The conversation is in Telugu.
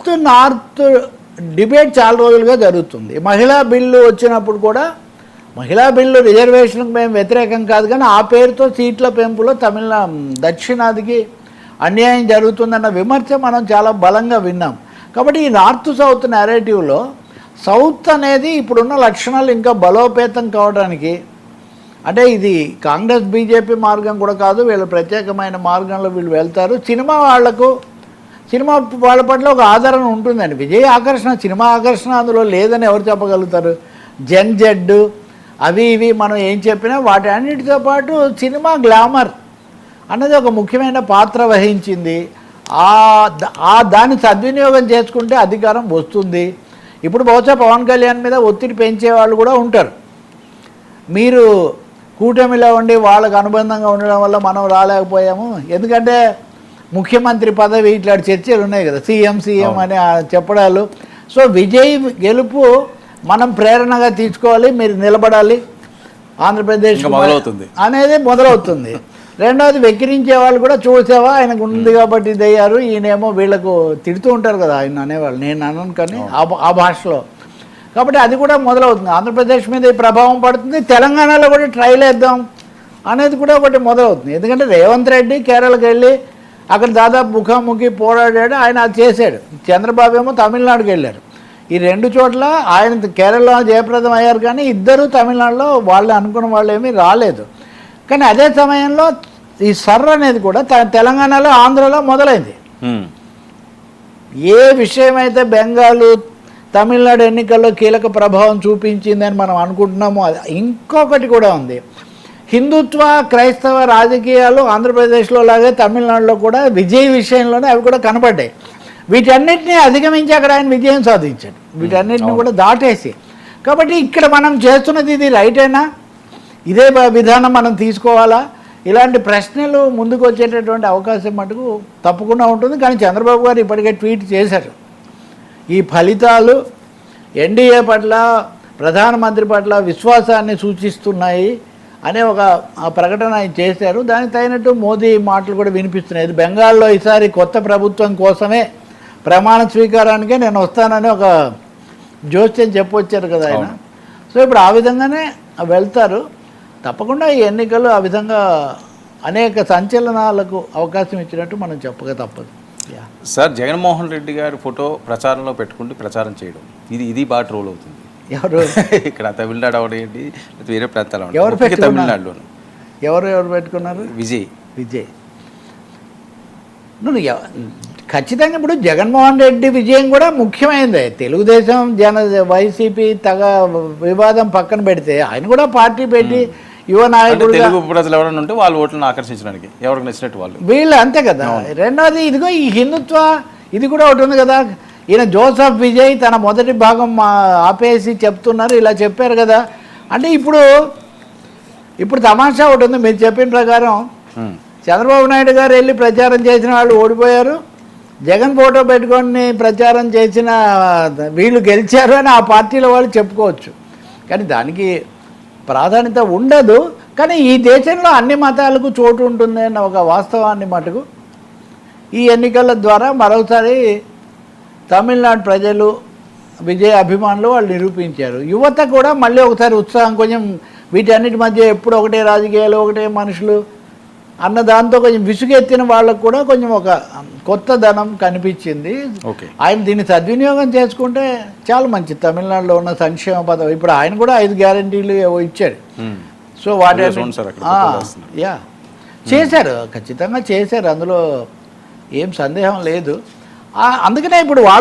సౌత్ నార్త్ డిబేట్ చాలా రోజులుగా జరుగుతుంది. మహిళా బిల్లు వచ్చినప్పుడు కూడా మహిళా బిల్లు రిజర్వేషన్కి మేము వ్యతిరేకం కాదు, కానీ ఆ పేరుతో సీట్ల పెంపులో దక్షిణాదికి అన్యాయం జరుగుతుందన్న విమర్శ మనం చాలా బలంగా విన్నాం. కాబట్టి ఈ నార్త్ సౌత్ నేరేటివ్లో సౌత్ అనేది ఇప్పుడున్న లక్షణాలు ఇంకా బలోపేతం కావడానికి, అంటే ఇది కాంగ్రెస్ బీజేపీ మార్గం కూడా కాదు, వీళ్ళ ప్రత్యేకమైన మార్గంలో వీళ్ళు వెళ్తారు. సినిమా వాళ్ళ పట్ల ఒక ఆదరణ ఉంటుందండి. విజయ్ ఆకర్షణ, సినిమా ఆకర్షణ అందులో లేదని ఎవరు చెప్పగలుగుతారు? జెడ్ అవి ఇవి మనం ఏం చెప్పినా వాటి అన్నిటితో పాటు సినిమా గ్లామర్ అన్నది ఒక ముఖ్యమైన పాత్ర వహించింది. దాన్ని సద్వినియోగం చేసుకుంటే అధికారం వస్తుంది. ఇప్పుడు బహుశా పవన్ కళ్యాణ్ మీద ఒత్తిడి పెంచే వాళ్ళు కూడా ఉంటారు. మీరు కూటమిలో ఉండి వాళ్ళకు అనుబంధంగా ఉండడం వల్ల మనం రాలేకపోయాము, ఎందుకంటే ముఖ్యమంత్రి పదవి ఇట్లాంటి చర్చలు ఉన్నాయి కదా, సీఎం అని చెప్పడాలు. సో విజయ్ గెలుపు మనం ప్రేరణగా తీసుకోవాలి, మీరు నిలబడాలి ఆంధ్రప్రదేశ్ అనేది మొదలవుతుంది. రెండవది వెక్కిరించే వాళ్ళు కూడా చూసావా ఆయనకు ఉంది కాబట్టి ఇదయ్యారు, ఈయనేమో వీళ్ళకు తిడుతూ ఉంటారు కదా ఆయన అనేవాళ్ళు, నేను అనను కానీ ఆ భాషలో. కాబట్టి అది కూడా మొదలవుతుంది. ఆంధ్రప్రదేశ్ మీద ఈ ప్రభావం పడుతుంది, తెలంగాణలో కూడా ట్రైల్ వేద్దాం అనేది కూడా ఒకటి మొదలవుతుంది. ఎందుకంటే రేవంత్ రెడ్డి కేరళకి వెళ్ళి అక్కడ దాదాపు ముఖాముఖి పోరాడాడు, ఆయన అది చేశాడు. చంద్రబాబు ఏమో తమిళనాడుకి వెళ్ళారు. ఈ రెండు చోట్ల ఆయన కేరళలో జయప్రదం అయ్యారు, కానీ ఇద్దరు తమిళనాడులో వాళ్ళు అనుకున్న వాళ్ళు ఏమీ రాలేదు. కానీ అదే సమయంలో ఈ సర్ర అనేది కూడా తెలంగాణలో ఆంధ్రలో మొదలైంది. ఏ విషయమైతే బెంగాలు తమిళనాడు ఎన్నికల్లో కీలక ప్రభావం చూపించిందని మనం అనుకుంటున్నామో అది ఇంకొకటి కూడా ఉంది. హిందుత్వ క్రైస్తవ రాజకీయాలు ఆంధ్రప్రదేశ్లో లాగే తమిళనాడులో కూడా విజయ్ విషయంలోనే అవి కూడా కనపడ్డాయి. వీటన్నిటినీ అధిగమించి అక్కడ ఆయన విజయం సాధించాడు, వీటన్నిటిని కూడా దాటేసి. కాబట్టి ఇక్కడ మనం చేస్తున్నది ఇది రైటేనా, ఇదే విధానం మనం తీసుకోవాలా, ఇలాంటి ప్రశ్నలు ముందుకు వచ్చేటటువంటి అవకాశం మటుకు తప్పకుండా ఉంటుంది. కానీ చంద్రబాబు గారు ఇప్పటికే ట్వీట్ చేశారు, ఈ ఫలితాలు ఎన్డీఏ పట్ల ప్రధానమంత్రి పట్ల విశ్వాసాన్ని సూచిస్తున్నాయి అనే ఒక ప్రకటన ఆయన చేశారు. దానికి తగినట్టు మోదీ మాటలు కూడా వినిపిస్తున్నాయి. బెంగాల్లో ఈసారి కొత్త ప్రభుత్వం కోసమే ప్రమాణ స్వీకారానికే నేను వస్తానని ఒక జోస్యం చెప్పొచ్చారు కదా ఆయన. సో ఇప్పుడు ఆ విధంగానే వెళ్తారు. తప్పకుండా ఈ ఎన్నికలు ఆ విధంగా అనేక సంచలనాలకు అవకాశం ఇచ్చినట్టు మనం చెప్పక తప్పదు. సార్, జగన్మోహన్ రెడ్డి గారి ఫోటో ప్రచారంలో పెట్టుకుంటూ ప్రచారం చేయడం ఇది బాగా ట్రోల్ అవుతుంది. ఎవరు ఇక్కడ తమిళనాడు అవడండి, వేరే ప్రాంతాలు ఎవరు తమిళనాడులోను ఎవరు పెట్టుకున్నారు? విజయ్ ఖచ్చితంగా ఇప్పుడు జగన్మోహన్ రెడ్డి విజయం కూడా ముఖ్యమైనదే. తెలుగుదేశం వైసీపీ వివాదం పక్కన పెడితే ఆయన కూడా పార్టీ పెట్టి యువ నాయకుడు, తెలుగు ప్రజలు ఎవరైనా ఉంటే వాళ్ళ ఓట్లను ఆకర్షించడానికి ఎవరికి నచ్చినట్టు వీళ్ళు అంతే కదా. రెండోది ఇదిగో ఈ హిందుత్వ ఇది కూడా ఒకటి ఉంది కదా. ఈయన జోసఫ్ విజయ్ తన మొదటి భాగం ఆపేసి చెప్తున్నారు, ఇలా చెప్పారు కదా. అంటే ఇప్పుడు తమాషా ఒకటి ఉంది. మీరు చెప్పిన ప్రకారం చంద్రబాబు నాయుడు గారు వెళ్ళి ప్రచారం చేసిన వాళ్ళు ఓడిపోయారు, జగన్ ఫోటో పెట్టుకొని ప్రచారం చేసిన వీళ్ళు గెలిచారు అని ఆ పార్టీలో వాళ్ళు చెప్పుకోవచ్చు. కానీ దానికి ప్రాధాన్యత ఉండదు. కానీ ఈ దేశంలో అన్ని మతాలకు చోటు ఉంటుంది అన్న ఒక వాస్తవాన్ని మటుకు ఈ ఎన్నికల ద్వారా మరోసారి తమిళనాడు ప్రజలు విజయ అభిమానులు వాళ్ళు నిరూపించారు. యువత కూడా మళ్ళీ ఒకసారి ఉత్సాహం, కొంచెం వీటన్నిటి మధ్య ఎప్పుడు ఒకటే రాజకీయాలు ఒకటే మనుషులు అన్న దాంతో కొంచెం విసుగెత్తిన వాళ్ళకు కూడా కొంచెం ఒక కొత్త ధనం కనిపించింది. ఆయన దీన్ని సద్వినియోగం చేసుకుంటే చాలా మంచిది. తమిళనాడులో ఉన్న సంక్షేమ పదవి ఇప్పుడు ఆయన కూడా 5 గ్యారంటీలు ఇచ్చాడు. సో వాటి చేశారు, ఖచ్చితంగా చేశారు, అందులో ఏం సందేహం లేదు. అందుకనే ఇప్పుడు వాళ్ళు